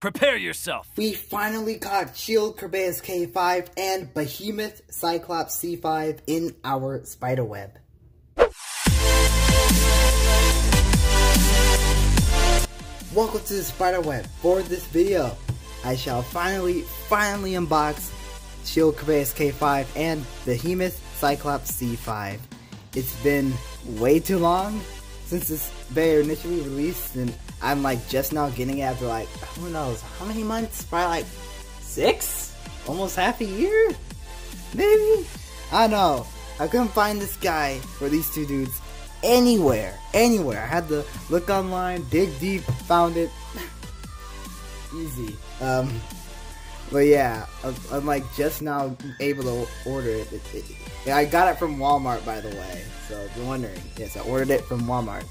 Prepare yourself. We finally got Shield Kerbeus K5 and Behemoth Cyclops C5 in our spider web. Welcome to the spider web. For this video, I shall finally unbox Shield Kerbeus K5 and Behemoth Cyclops C5. It's been way too long since this bear initially released, and I'm like just now getting it after like, who knows, how many months? Probably like 6? Almost half a year? Maybe? I don't know. I couldn't find this guy or these two dudes anywhere. I had to look online, dig deep, found it. Easy. But yeah, I'm like just now able to order it. I got it from Walmart, by the way, so if you're wondering. Yes, I ordered it from Walmart.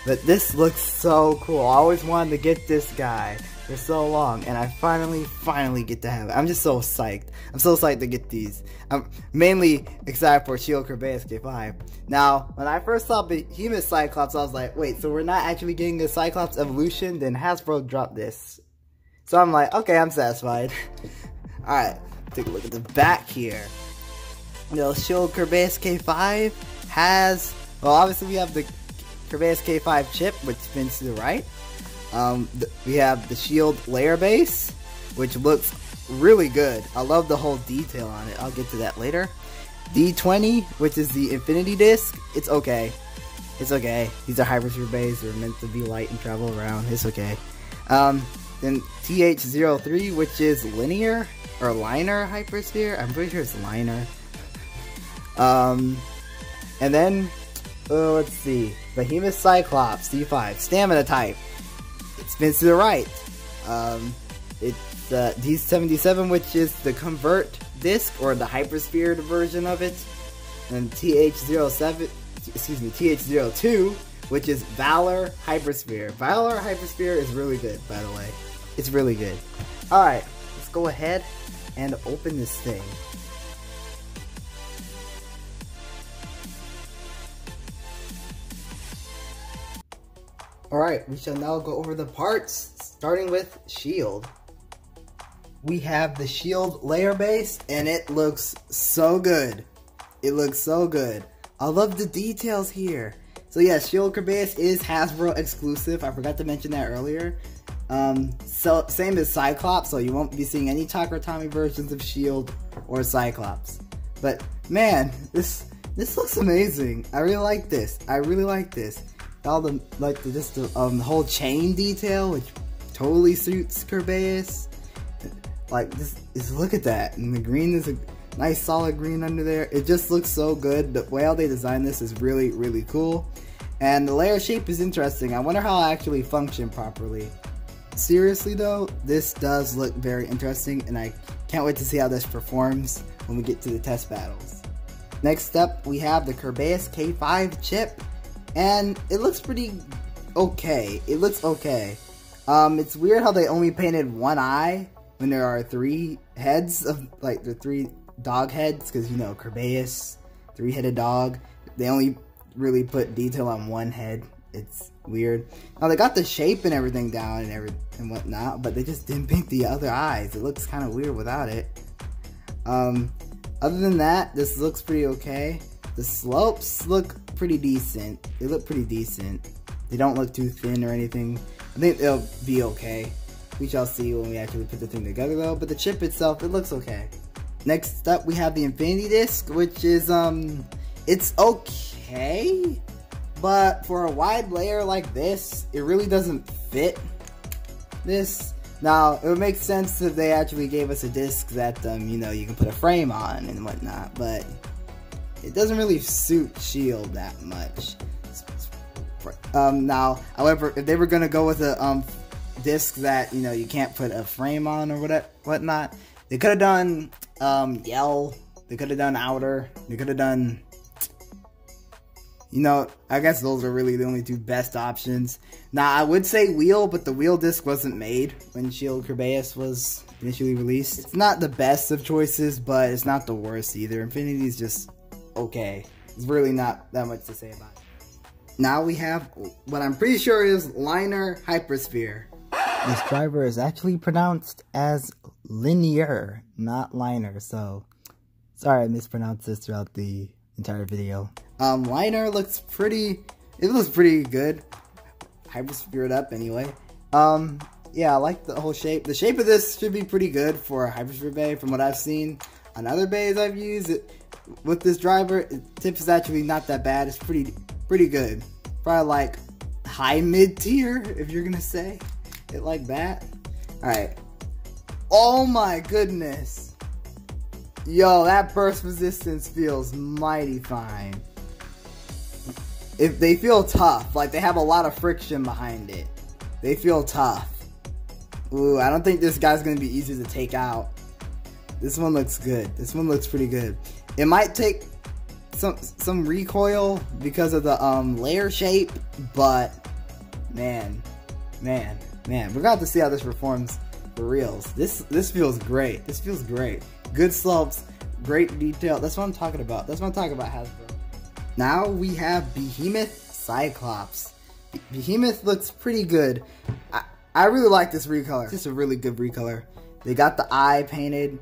But this looks so cool. I always wanted to get this guy for so long, and I finally get to have it. I'm just so psyched. I'm so psyched to get these. I'm mainly excited for Shield Kerbeus K5. Now, when I first saw Behemoth Cyclops, I was like, wait, so we're not actually getting a Cyclops Evolution? Then Hasbro dropped this. So I'm like, okay, I'm satisfied. Alright, take a look at the back here. You know, Shield Kerbeus K5 has, well, obviously we have the Kerbeus K5 chip, which spins to the right. We have the shield layer base, which looks really good. I love the whole detail on it. I'll get to that later. D20, which is the infinity disc. It's okay. It's okay. These are hypersphere base. They're meant to be light and travel around. It's okay. Then TH03, which is linear or liner hypersphere. I'm pretty sure it's liner. And then let's see. Behemoth Cyclops C5 stamina type. It spins to the right. It's D77, which is the convert disc or the hypersphere version of it. And TH02, which is Valor Hypersphere. Valor Hypersphere is really good, by the way. It's really good. Alright, let's go ahead and open this thing. Alright, we shall now go over the parts, starting with Shield. We have the Shield layer base, and it looks so good. It looks so good. I love the details here. So yeah, Shield Kerbeus is Hasbro exclusive. I forgot to mention that earlier. So same as Cyclops, so you won't be seeing any Takara Tomy versions of Shield or Cyclops. But man, this looks amazing. I really like this. All the the whole chain detail, which totally suits Kerbeus. Like just look at that, and the green is a nice solid green under there. It just looks so good. The way how they designed this is really cool, and the layer shape is interesting. I wonder how it actually function properly. Seriously though, this does look very interesting, and I can't wait to see how this performs when we get to the test battles. Next up, we have the Kerbeus K5 chip. And it looks pretty okay. It looks okay. It's weird how they only painted one eye when there are 3 heads of, like, the 3 dog heads, because, you know, Kerbeus, 3-headed dog. They only really put detail on one head. It's weird. Now, they got the shape and everything down and whatnot, but they just didn't paint the other eyes. It looks kind of weird without it. Other than that, this looks pretty okay. The slopes look pretty decent. They look pretty decent. They don't look too thin or anything. I think they'll be okay. We shall see when we actually put the thing together though. But the chip itself, it looks okay. Next up, we have the infinity disc, which is, it's okay. But for a wide layer like this, it really doesn't fit this. Now, it would make sense if they actually gave us a disc that, you know, you can put a frame on and whatnot. But it doesn't really suit Shield that much. Now, however, if they were gonna go with a disc that, you know, you can't put a frame on or whatnot, they could have done Yell. They could have done Outer. They could have done, you know, I guess those are really the only 2 best options. Now, I would say Wheel, but the Wheel disc wasn't made when Shield Kerbeus was initially released. It's not the best of choices, but it's not the worst either. Infinity's just okay. There's really not that much to say about it. Now we have what I'm pretty sure is Liner Hypersphere. This driver is actually pronounced as linear, not liner, so sorry I mispronounced this throughout the entire video. Liner looks pretty, it looks pretty good. Hypersphere it up anyway. Yeah, I like the whole shape. The shape of this should be pretty good for a Hypersphere Bay from what I've seen on other bays I've used. With this driver, tip is actually not that bad. It's pretty good. Probably like high mid tier, if you're gonna say it like that. Alright. Oh my goodness. Yo, that burst resistance feels mighty fine. If they feel tough, like they have a lot of friction behind it. They feel tough. Ooh, I don't think this guy's gonna be easy to take out. This one looks good. This one looks pretty good. It might take some recoil because of the layer shape, but man, we're gonna have to see how this performs for reals. This feels great. This feels great. Good slopes, great detail. That's what I'm talking about. That's what I'm talking about, Hasbro. Now we have Behemoth Cyclops. Behemoth looks pretty good. I really like this recolor. It's just a really good recolor. They got the eye painted.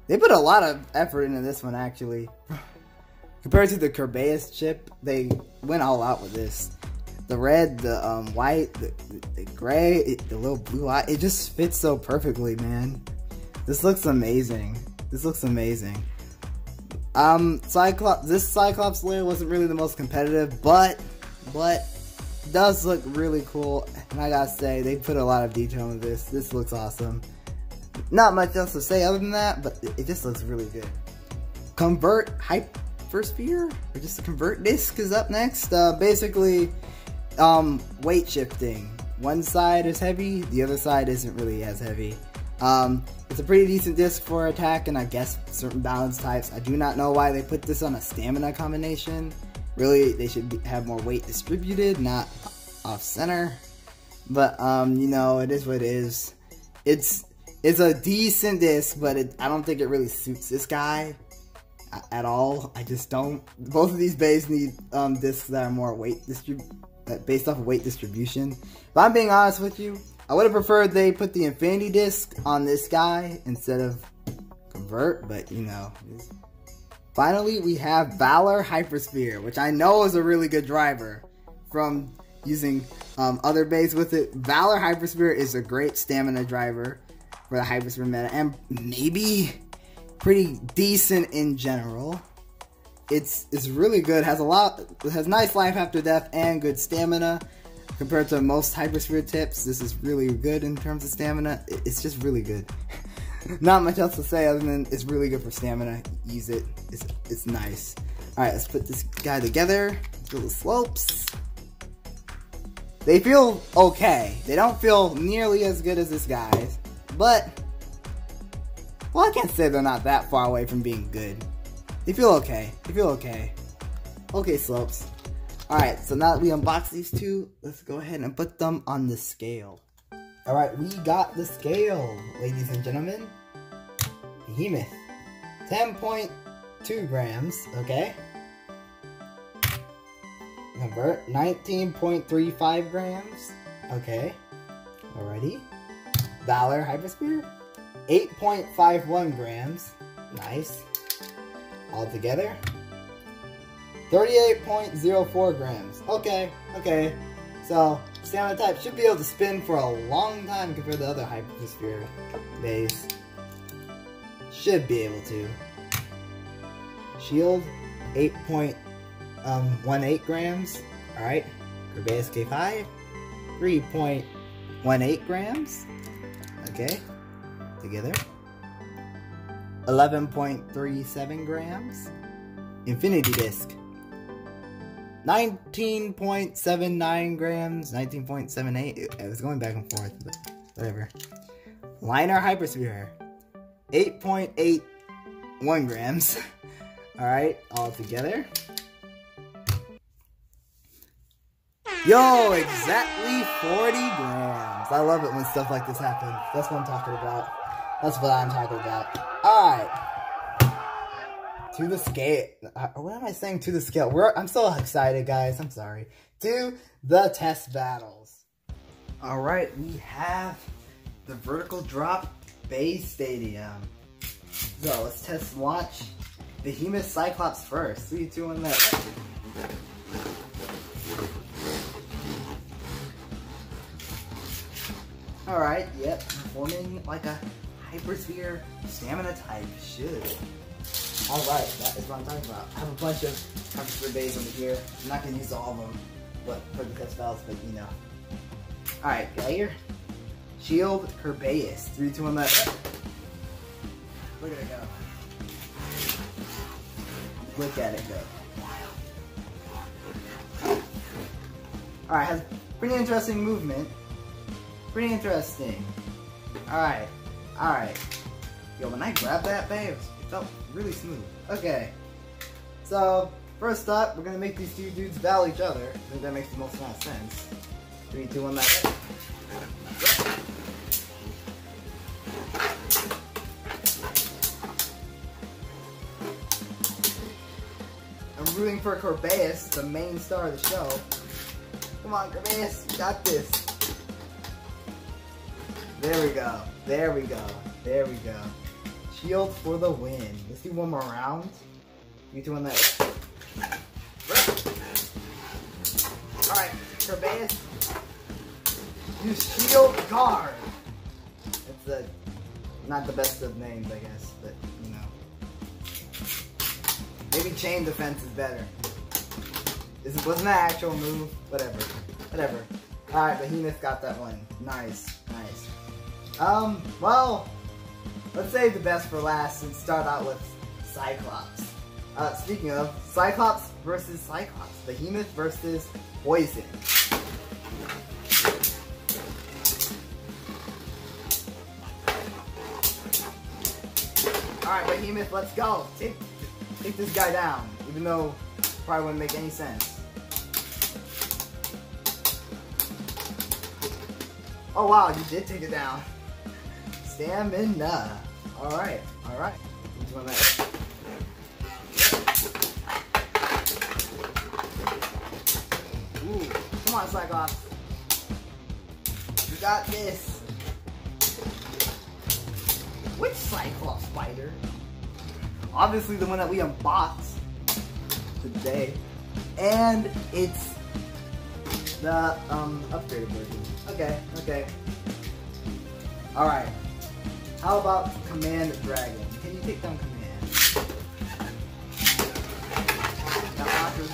They put a lot of effort into this one, actually. Compared to the Kerbeus chip, they went all out with this. The red, the white, the gray, the little blue eye, it just fits so perfectly, man. This looks amazing. This looks amazing. This Cyclops layer wasn't really the most competitive, but does look really cool. And I gotta say, they put a lot of detail into this. This looks awesome. Not much else to say other than that, but it just looks really good. Convert Hypersphere, or just a convert disc is up next. Basically, weight shifting. One side is heavy, the other side isn't really as heavy. It's a pretty decent disc for attack and I guess certain balance types. I do not know why they put this on a stamina combination. Really, they should have more weight distributed, not off center. But, you know, it is what it is. It's a decent disc, but I don't think it really suits this guy at all. I just don't. Both of these bays need discs that are more based off of weight distribution. If I'm being honest with you, I would have preferred they put the Infinity disc on this guy instead of Convert, but you know. Finally, we have Valor Hypersphere, which I know is a really good driver from using other bays with it. Valor Hypersphere is a great stamina driver for the Hypersphere meta, and maybe pretty decent in general. It's really good. It has nice life after death and good stamina compared to most Hypersphere tips. This is really good in terms of stamina. It's just really good. Not much else to say other than it's really good for stamina. Use it. It's nice. All right, let's put this guy together. Feel the slopes. They feel okay. They don't feel nearly as good as this guy's, but well, I can't say they're not that far away from being good. They feel okay. They feel okay. Okay, slopes. Alright, so now that we unbox these two, let's go ahead and put them on the scale. Alright, we got the scale, ladies and gentlemen. Behemoth. 10.2 grams, okay. Convert, 19.35 grams, okay. Alrighty. Valor Hypersphere, 8.51 grams, nice. Altogether, 38.04 grams. Okay. So, stamina type should be able to spin for a long time compared to other Hypersphere bays. Should be able to. Shield, 8.18 grams. Alright. Kerbeus K5, 3.18 grams. Okay. Together. 11.37 grams. Infinity Disc, 19.79 grams, 19.78. It was going back and forth, but whatever. Liner Hypersphere, 8.81 grams. Alright, all together. Yo, exactly 40 grams. I love it when stuff like this happens. That's what I'm talking about. That's what I'm talking about. Alright. To the scale. What am I saying? To the scale. I'm so excited, guys. I'm sorry. To the test battles. Alright, we have the vertical drop base stadium. So let's test launch Behemoth Cyclops first. 3, 2, 1, there. Alright, yep, performing like a hypersphere stamina type should. Alright, that is what I'm talking about. I have a bunch of hypersphere bays over here. I'm not gonna use all of them, but for the test battles, but you know. Alright, got here. Shield Kerbeus. 3, 2, 1, left. Look at it go. Look at it go. Alright, has pretty interesting movement. Pretty interesting. Alright. Alright. Yo, when I grabbed that bay, it felt really smooth. Okay. So, first up, we're gonna make these two dudes battle each other. I think that makes the most amount of sense. 3, 2, 1, left. I'm rooting for Kerbeus, the main star of the show. Come on, Kerbeus, you got this. There we go. There we go. There we go. Shield for the win. Let's do one more round. 3, 2, 1, that. Alright, Kerbeus. Use shield guard. That's not the best of names, I guess, but you know. Maybe chain defense is better. Wasn't that actual move? Whatever. Whatever. Alright, Behemoth got that one. Nice. Nice. Well, let's save the best for last and start out with Cyclops. Speaking of, Cyclops versus Cyclops. Behemoth versus Poison. Alright, Behemoth, let's go. Take this guy down, even though it probably wouldn't make any sense. Oh wow, you did take it down. Stamina. Alright, alright. Ooh, come on, Cyclops. You got this. Which Cyclops Spyder? Obviously the one that we unboxed today. And it's the upgraded version. Okay, okay. Alright. How about Command Dragon? Can you take down Command? That launcher's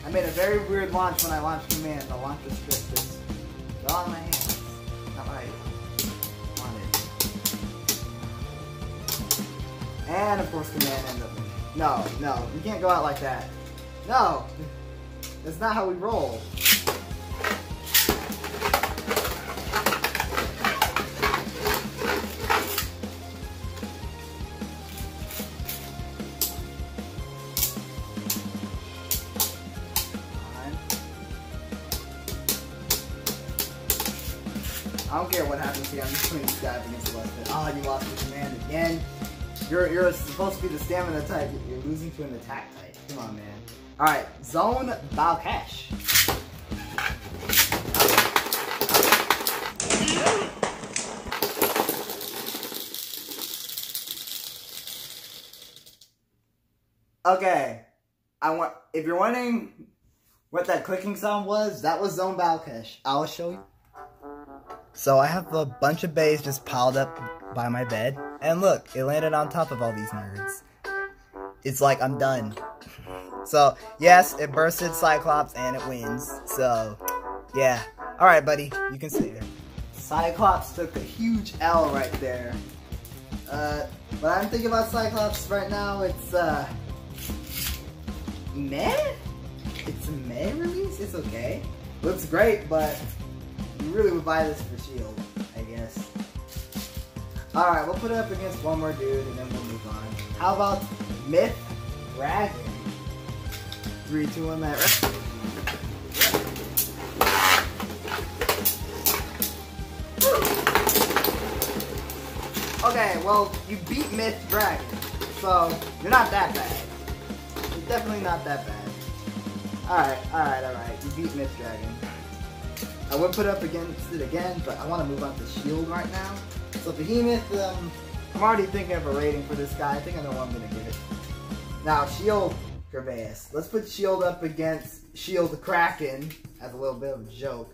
I made a very weird launch when I launched Command. The launcher script is all in my hands. Not what I wanted. And of course Command ended up. No, no, we can't go out like that. No! That's not how we roll. I don't care what happens here, I'm just putting these guys against the left foot. Oh, you lost the Command again. You're supposed to be the stamina type, you're losing to an attack type. Come on, man. Alright, Zone Balkesh. Okay, if you're wondering what that clicking sound was, that was Zone Balkesh. I'll show you. So I have a bunch of bays just piled up by my bed, and look, it landed on top of all these nerds. It's like I'm done. So, yes, it bursted Cyclops and it wins. So, yeah. Alright, buddy, you can stay there. Cyclops took a huge L right there. What I'm thinking about Cyclops right now, it's, meh? It's a meh release? It's okay. Looks great, but you really would buy this for Shield, I guess. Alright, we'll put it up against one more dude and then we'll move on. How about Myth Dragon? 3, 2, 1, that. Okay, well, you beat Myth Dragon, so you're not that bad. You're definitely not that bad. Alright. You beat Myth Dragon. I would put up against it again, but I want to move on to Shield right now. So Behemoth, I'm already thinking of a rating for this guy. I think I know what I'm going to give it. Now, Shield Kerbeus. Let's put Shield up against Shield the Kraken as a little bit of a joke.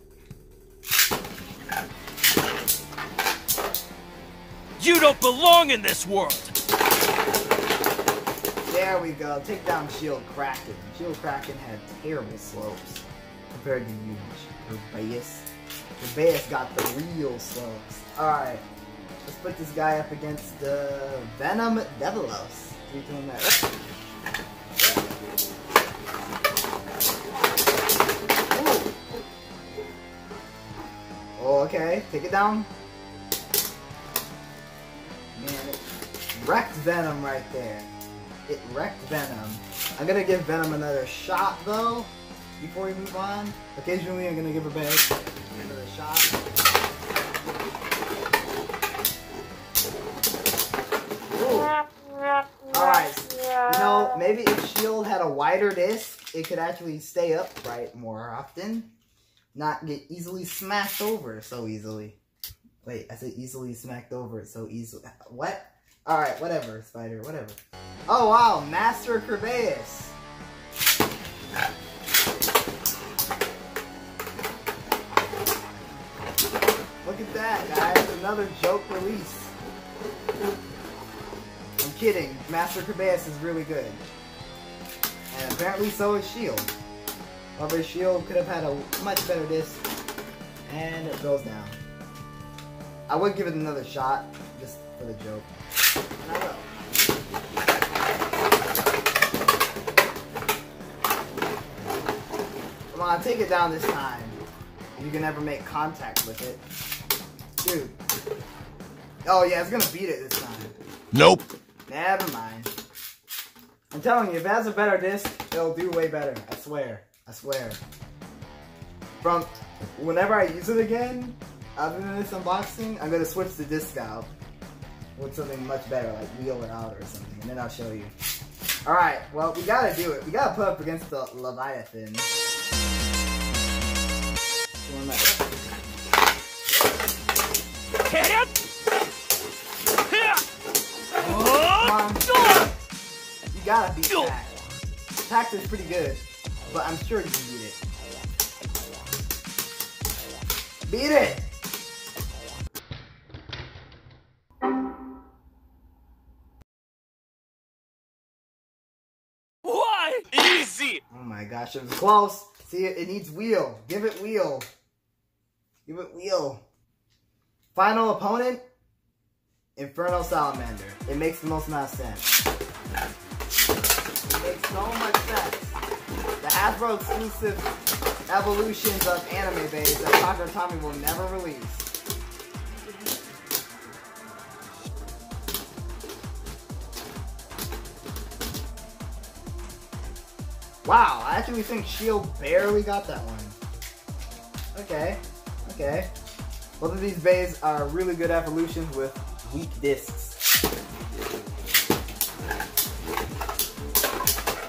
You don't belong in this world! There we go. Take down Shield Kraken. Shield Kraken had terrible slopes compared to you, Kerbeus. Kerbeus got the real slopes. Alright. Let's put this guy up against Venom Devilos. Doing that. Oh, okay. Take it down. Man, it wrecked Venom right there. It wrecked Venom. I'm gonna give Venom another shot though, before we move on. Occasionally I'm gonna give her back another shot. Alright, you know, maybe if Shield had a wider disc, it could actually stay upright more often. Not get easily smacked over so easily. Wait, I said easily smacked over so easily. What? Alright, whatever, Spyder, whatever. Oh wow, Master Kerbeus. Look at that, guys. Another joke release. I'm kidding. Master Kerbeus is really good. And apparently so is Shield. However, Shield could have had a much better disc. And it goes down. I would give it another shot, just for the joke. And I will. Come on, take it down this time. You can never make contact with it. Dude. Oh yeah, it's gonna beat it this time. Nope. Never mind. I'm telling you, if it has a better disc, it'll do way better. I swear. I swear. From whenever I use it again, other than this unboxing, I'm gonna switch the disc out with something much better, like wheel it out or something, and then I'll show you. Alright, well, we gotta do it. We gotta put up against the Leviathan. Hit it! Come on. You gotta beat that. Attack is pretty good, but I'm sure you can beat it. Beat it! Why? Easy! Oh my gosh, it was close. See, it needs wheel. Give it wheel. Give it wheel. Final opponent, Inferno Salamander. It makes the most amount of sense. It makes so much sense. The Hasbro exclusive evolutions of anime bays that Takara Tomy will never release. Wow, I actually think Shield barely got that one. Okay, okay. Both of these bays are really good evolutions with weak discs.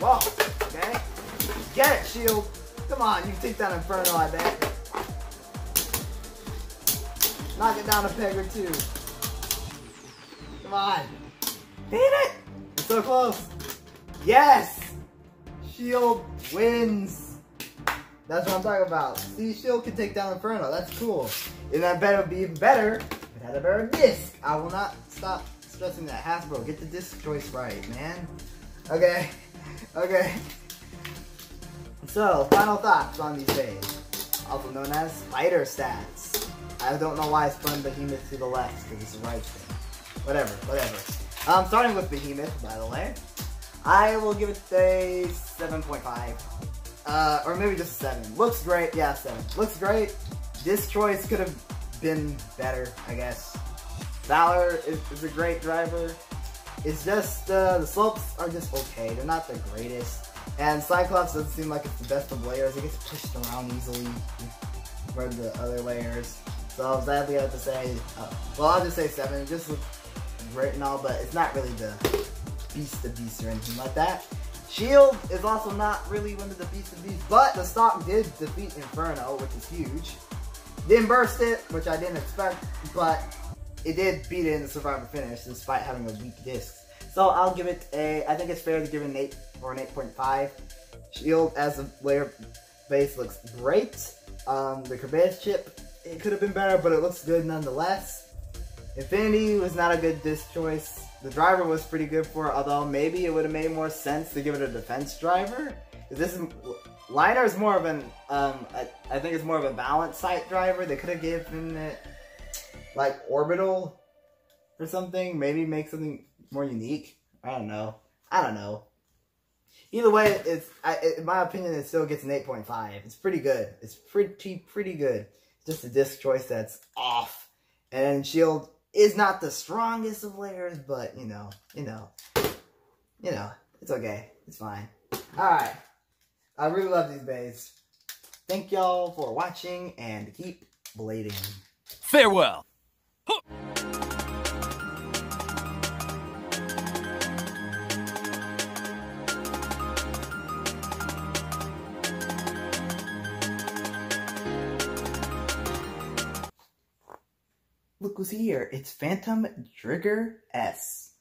Whoa, okay. Get it, Shield. Come on, you can take down Inferno, I bet. Knock it down a peg or two. Come on. Beat it! It's so close. Yes! Shield wins. That's what I'm talking about. See, Shield can take down Inferno. That's cool. And I bet it would be even better if it had a better disc. I will not stop stressing that. Hasbro, get the disc choice right, man. Okay. Okay. So, final thoughts on these bays. Also known as Spyder stats. I don't know why it's putting Behemoth to the left, because it's the right thing. Whatever, whatever. Starting with Behemoth, by the way. I will give it a 7.5. Or maybe just a 7. Looks great. Yeah, 7. Looks great. This choice could have been better, I guess. Valor is a great driver. It's just, the slopes are just okay. They're not the greatest. And Cyclops doesn't seem like it's the best of layers. It gets pushed around easily for the other layers. So sadly I have to say, well, I'll just say 7. It just looks great and all, but it's not really the beast or anything like that. Shield is also not really one of the beasts of these, but the stock did defeat Inferno, which is huge. Didn't burst it, which I didn't expect, but it did beat it in the Survivor finish despite having a weak disc. So I'll give it I think it's fair to give it an 8 or an 8.5. Shield as a layer base looks great. The Kerbeus chip, it could have been better, but it looks good nonetheless. Infinity was not a good disc choice. The driver was pretty good for it, although maybe it would have made more sense to give it a defense driver. This is Liner is more of an I think it's more of a balance sight driver. They could have given it like orbital or something. Maybe make something more unique. I don't know. Either way, in my opinion, it still gets an 8.5. It's pretty good. It's pretty good. It's just a disc choice that's off. And Shield is not the strongest of layers, but you know, it's okay. It's fine. Alright. I really love these bays. Thank y'all for watching and keep blading. Farewell. Look who's here. It's Phantom Trigger S.